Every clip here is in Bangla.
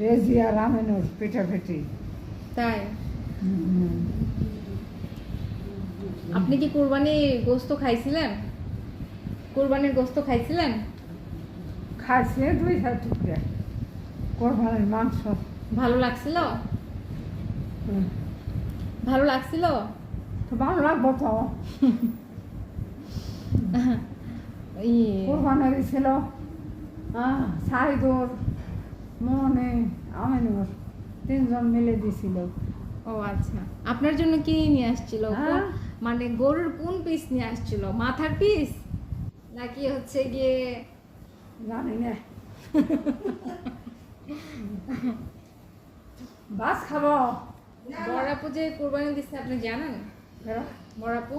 রেজিয়া রামেনুর পিঠাপিঠি। তাই আপনি কি কুরবানির গোশত খাইছিলেন? কুরবানির গোশত খাইছিলেন? খাইছে 2-4 টুকরা কোরবানির মাংস। ভালো লাগছিল? হুম। ভালো লাগছিল? তো ভালো লাগবো তো। কোরবানি ছিল সাইদুর, মনে, আমিনুর 3 জন মিলে দিছিল। ও আচ্ছা, আপনার জন্য কি নিয়ে আসছিল? হ্যাঁ। মানে গরুর কোন পিস নিয়ে আসছিল? মাথার পিস নাকি হচ্ছে গিয়ে জানি না। বাস খাবো। বড়াপু যে কোরবানি দিচ্ছে আপনি জানেন? বড়াপু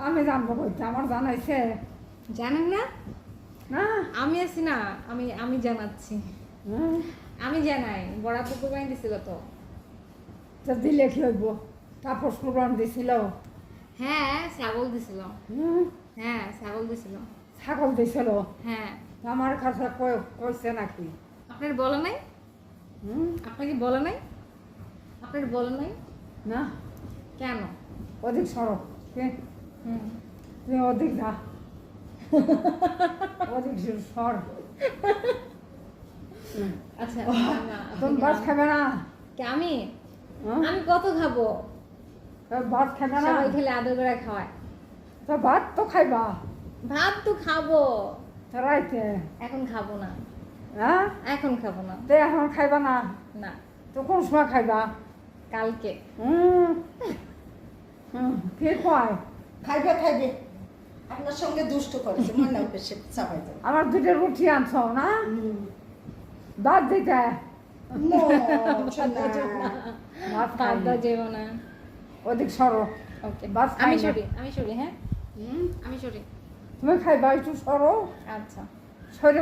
আমি জানবো কইতে, আমার জানাইছে জানেন না? না। আমি আছি না, আমি আমি জানাচ্ছি। হুম, আমি জানাই, বড়াপু কোরবানি দিছিল তো। তো দিলে কি হইব? তাপস কোরবানি দিছিল। হ্যাঁ, ছাগল দিছিল। হুম, হ্যাঁ, ছাগল দিছিল। ছাগল দিছিল। হ্যাঁ, আমার কাছে কইছে নাকি? আপনার বলে নাই? হুম, আপনাকে বলে নাই? আপনার বলে নাই? না। কেন? অধিক সড়ক হুম। তুই অধিক যা। অধিক সর। আচ্ছা, না, তুমি ভাত খাবে না? আমি হ্যাঁ? আমি কত খাবো? তো ভাত খাবে না? সবাই খেলে আদর করে খাওয়ায়। তো ভাত তো খাইবা। ভাত তো খাবো, তো রাইতে। এখন খাবো না। হ্যাঁ? এখন খাবো না। তো এখন খাইবা না? না, তো কোন সময় খাইবা? কালকে। হুম, কে কয়? খাইবে খাইবে আপনার সঙ্গে দুষ্ট করেছে মনে হবে সে চাপাই দেবে আমার 2টা রুটি আনছো না? ভাত দিতে। ভাত বাদ খাই। দাও, যেও না। অধিক সরো। ওকে, বাস খাই আমি না। সরি, আমি সরি। হ্যাঁ, হুম, আমি সরি। তুমি খাইবা একটু সরো। আচ্ছা। সরে